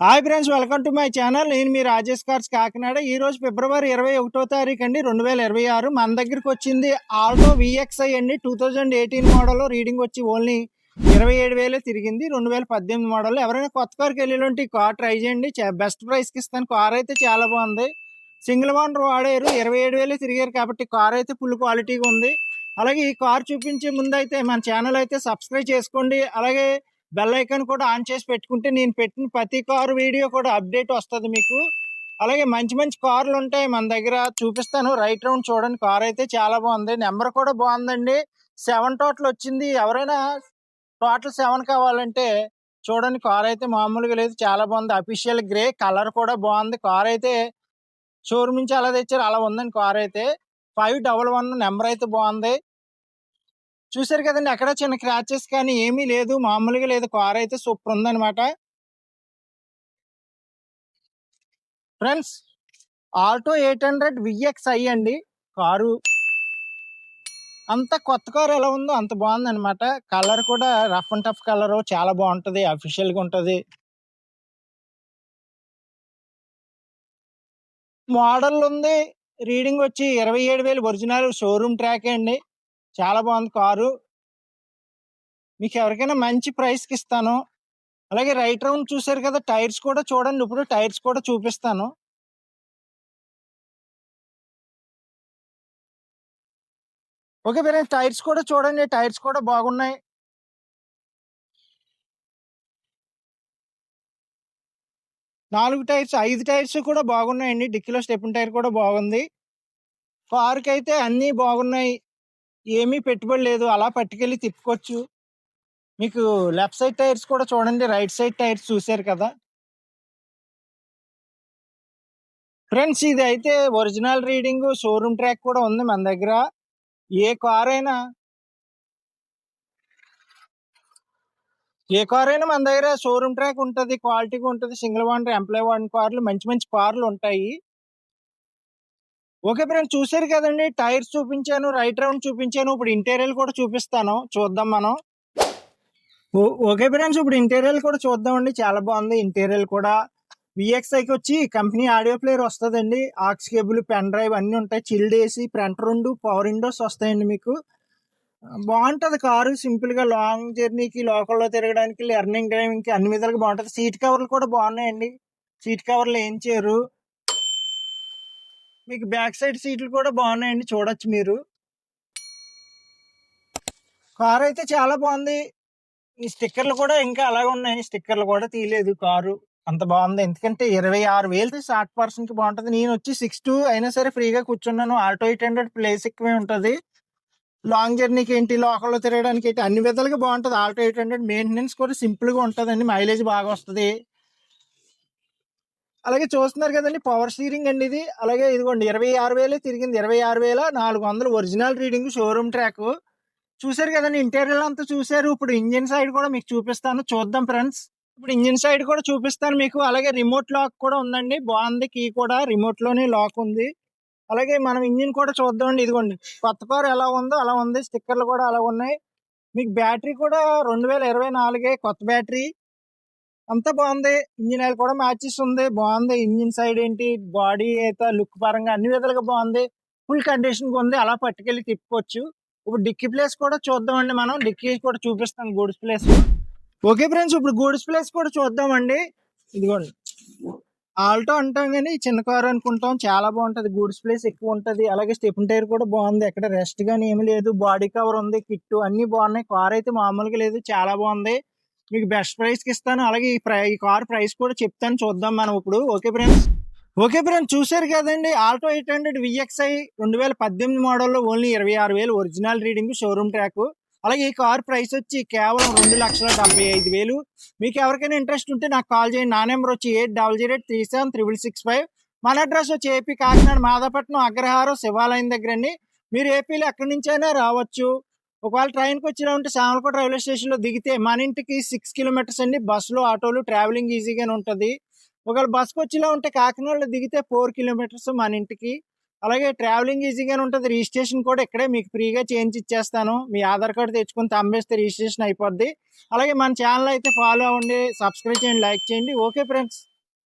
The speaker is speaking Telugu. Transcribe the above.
Hi friends, welcome to my channel. నేను మీ రాజేష్ కార్స్ కాకినాడ. ఈ రోజు ఫిబ్రవరి 21వ తారీఖు అండి 2026. మన దగ్గరికి వచ్చింది ఆల్టో విఎక్స్ఐ అండి. 2018 మోడల్. రీడింగ్ వచ్చి ఓన్లీ 27,000 తిరిగింది. 2018 మోడల్. ఎవరైనా కొత్త కార్కి వెళ్ళాలంటే ఈ కార్ ట్రై చేయండి. బెస్ట్ ప్రైస్కి ఇస్తాను. కార్ అయితే చాలా బాగుంది. సింగిల్ ఓనర్ వాడారు. 27,000 తిరిగారు కాబట్టి కార్ అయితే ఫుల్ క్వాలిటీగా ఉంది. అలాగే ఈ కార్ చూపించే ముందు అయితే మన ఛానల్ అయితే సబ్స్క్రైబ్ చేసుకోండి. అలాగే బెల్ ఐకాన్ కూడా ఆన్ చేసి పెట్టుకుంటే నేను పెట్టిన ప్రతి కారు వీడియో కూడా అప్డేట్ వస్తుంది మీకు. అలాగే మంచి మంచి కార్లు ఉంటాయి మన దగ్గర, చూపిస్తాను. రైట్ రౌండ్ చూడండి. కార్ అయితే చాలా బాగుంది. నెంబర్ కూడా బాగుందండి. 7 టోటల్ వచ్చింది. ఎవరైనా టోటల్ 7 కావాలంటే చూడండి. కార్ అయితే మామూలుగా లేదు, చాలా బాగుంది. అఫీషియల్ గ్రే కలర్ కూడా బాగుంది. కార్ అయితే షోరూమ్ నుంచి అలా తెచ్చారు, అలా ఉందండి. కార్ అయితే 511 నెంబర్ అయితే బాగుంది. చూసారు కదండి, ఎక్కడ చిన్న క్రాచెస్ కానీ ఏమీ లేదు, మామూలుగా లేదు. కార్ అయితే సూపర్ ఉందన్నమాట. ఫ్రెండ్స్, ఆల్టో 800 విఎక్స్ఐ అండి. కారు అంత కొత్త కారు ఎలా ఉందో అంత బాగుంది అనమాట. కలర్ కూడా రఫ్ అండ్ టఫ్ కలర్, చాలా బాగుంటది. అఫీషియల్ గా ఉంటది. మోడల్ ఉంది. రీడింగ్ వచ్చి 27,000 ఒరిజినల్ షోరూమ్ ట్రాక్ అండి. చాలా బాగుంది కారు. మీకు ఎవరికైనా మంచి ప్రైస్ కి ఇస్తాను. అలాగే రైట్ రౌండ్ చూసారు కదా, టైర్స్ కూడా చూడండి. ఇప్పుడు టైర్స్ కూడా చూపిస్తాను. ఓకే ఫ్రెండ్స్, టైర్స్ కూడా చూడండి. టైర్స్ కూడా బాగున్నాయి. 4 టైర్స్, 5 టైర్స్ కూడా బాగున్నాయండి. డిక్కీలో స్టెప్ని టైర్ కూడా బాగుంది. కారుకి అయితే అన్నీ బాగున్నాయి. ఏమీ పెట్టుబడి లేదు, అలా పట్టుకెళ్ళి తిప్పుకోవచ్చు. మీకు లెఫ్ట్ సైడ్ టైర్స్ కూడా చూడండి. రైట్ సైడ్ టైర్స్ చూసారు కదా ఫ్రెండ్స్. ఇది అయితే ఒరిజినల్ రీడింగ్, షోరూమ్ ట్రాక్ కూడా ఉంది మన దగ్గర. ఏ కార్ అయినా మన దగ్గర షోరూమ్ ట్రాక్ ఉంటుంది, క్వాలిటీగా ఉంటుంది. సింగిల్ ఓనర్, ఎంప్లాయ్ ఓనర్ కార్లు, మంచి మంచి కార్లు ఉంటాయి. ఓకే ఫ్రెండ్స్, చూసారు కదండి. టైర్స్ చూపించాను, రైట్ రౌండ్ చూపించాను. ఇప్పుడు ఇంటీరియర్ కూడా చూపిస్తాను, చూద్దాం మనం. ఓకే ఫ్రెండ్స్, ఇప్పుడు ఇంటీరియర్ కూడా చూద్దామండి. చాలా బాగుంది ఇంటీరియర్ కూడా. విఎక్స్ఐకి వచ్చి కంపెనీ ఆడియో ప్లేయర్ వస్తుందండి. ఆక్స్ కేబుల్, పెన్ డ్రైవ్ అన్ని ఉంటాయి. Chilled AC, front 2 power Windows వస్తాయండి మీకు. బాగుంటది కారు. సింపుల్ గా లాంగ్ జర్నీకి, లోకల్లో తిరగడానికి, లెర్నింగ్ డ్రైవింగ్ కి అన్ని విధాలుగా బాగుంటది. సీట్ కవర్లు కూడా బాగున్నాయండి. సీట్ కవర్లు వేయించారు. మీకు బ్యాక్ సైడ్ సీట్లు కూడా బాగున్నాయండి, చూడొచ్చు మీరు. కారు అయితే చాలా బాగుంది. ఈ స్టిక్కర్లు కూడా ఇంకా అలాగే ఉన్నాయి. స్టిక్కర్లు కూడా తీయలేదు. కారు అంత బాగుంది. ఎందుకంటే 26,000 షార్ట్ పర్సన్ కి బాగుంటది. నేను వచ్చి 6'2" అయినా సరే ఫ్రీగా కూర్చున్నాను. ఆల్టో 800 ప్లేస్ ఎక్కువే ఉంటది. లాంగ్ జర్నీకి ఏంటి, లోకల్లో తిరగడానికి ఏంటి, అన్ని విధాలుగా బాగుంటది. ఆల్టో 800 మెయింటెనెన్స్ కూడా సింపుల్ గా ఉంటదండి. మైలేజ్ బాగా వస్తుంది. అలాగే చూస్తున్నారు కదండి, పవర్ స్టీరింగ్ అండి ఇది. అలాగే ఇదిగోండి 26,000 తిరిగింది. 26,400 ఒరిజినల్ రీడింగ్, షోరూమ్ ట్రాక్. చూసారు కదండి, ఇంటీరియర్ అంతా చూసారు. ఇప్పుడు ఇంజిన్ సైడ్ కూడా మీకు చూపిస్తాను, చూద్దాం ఫ్రెండ్స్. ఇప్పుడు ఇంజిన్ సైడ్ కూడా చూపిస్తాను మీకు. అలాగే రిమోట్ లాక్ కూడా ఉందండి, బాగుంది. కీ కూడా రిమోట్ లోనే లాక్ ఉంది. అలాగే మనం ఇంజిన్ కూడా చూద్దామండి. ఇదిగోండి, కొత్త కారు ఎలా ఉందో అలా ఉంది. స్టిక్కర్లు కూడా అలా ఉన్నాయి. మీకు బ్యాటరీ కూడా 2024 కొత్త బ్యాటరీ. అంతా బాగుంది. ఇంజిన్ ఆయిల్ కూడా మ్యాచెస్ ఉంది, బాగుంది. ఇంజిన్ సైడ్ ఏంటి, బాడీ అయితే లుక్ పరంగా అన్ని విధాలుగా బాగుంది. ఫుల్ కండిషన్ ఉంది, అలా పట్టుకెళ్ళి తిప్పుకోవచ్చు. ఇప్పుడు డిక్కీ ప్లేస్ కూడా చూద్దామండి. మనం డిక్కీ కూడా చూపిస్తాం, గూడ్స్ ప్లేస్. ఓకే ఫ్రెండ్స్, ఇప్పుడు గూడ్స్ ప్లేస్ కూడా చూద్దామండి. ఇదిగోండి, ఆల్టో అంటాం కానీ చిన్న కారు అనుకుంటాం. చాలా బాగుంటది. గూడ్స్ ప్లేస్ ఎక్కువ ఉంటది. అలాగే స్టెప్ని టైర్ కూడా బాగుంది, ఎక్కడ రెస్ట్ గానీ ఏమి లేదు. బాడీ కవర్ ఉంది, కిట్ అన్ని బాగున్నాయి. కార్ అయితే మామూలుగా లేదు, చాలా బాగుంది. మీకు బెస్ట్ ప్రైస్ కి ఇస్తాను. అలాగే ఈ కార్ ప్రైస్ కూడా చెప్తాను, చూద్దాం మనం ఇప్పుడు. ఓకే ఫ్రెండ్స్, చూసారు కదండి. ఆల్టో 800 విఎక్స్ఐ 2018 మోడల్లో only 26,000 original reading, showroom track. అలాగే ఈ కార్ ప్రైస్ వచ్చి కేవలం 2,75,000. మీకు ఎవరికైనా ఇంట్రెస్ట్ ఉంటే నాకు కాల్ చేయండి. నా నెంబర్ వచ్చి 8008376665. మన అడ్రస్ వచ్చి ఏపీ కాకినాడ మాదాపట్నం అగ్రహారం శివాలయం దగ్గర అండి. మీరు ఏపీలో ఎక్కడి నుంచి అయినా రావచ్చు. ఒకవేళ ట్రైన్కి వచ్చినా ఉంటే సామలకోట రైల్వే స్టేషన్ లో దిగితే మన ఇంటికి 6 కిలోమీటర్స్ అండి. బస్సులు, ఆటోలు ట్రావెలింగ్ ఈజీగానే ఉంటది. ఒకవేళ బస్కి వచ్చేలా ఉంటే కాకినాడలో దిగితే 4 కిలోమీటర్స్ మన ఇంటికి. అలాగే ట్రావెలింగ్ ఈజీగానే ఉంటుంది. రిజిస్ట్రేషన్ కూడా ఇక్కడే మీకు ఫ్రీగా చేయించి ఇచ్చేస్తాను. మీ ఆధార్ కార్డు తెచ్చుకొని తంబేస్తే రిజిస్ట్రేషన్ అయిపోద్ది. అలాగే మన ఛానల్ అయితే ఫాలో అవ్వండి, సబ్స్క్రైబ్ చేయండి, లైక్ చేయండి. Okay friends.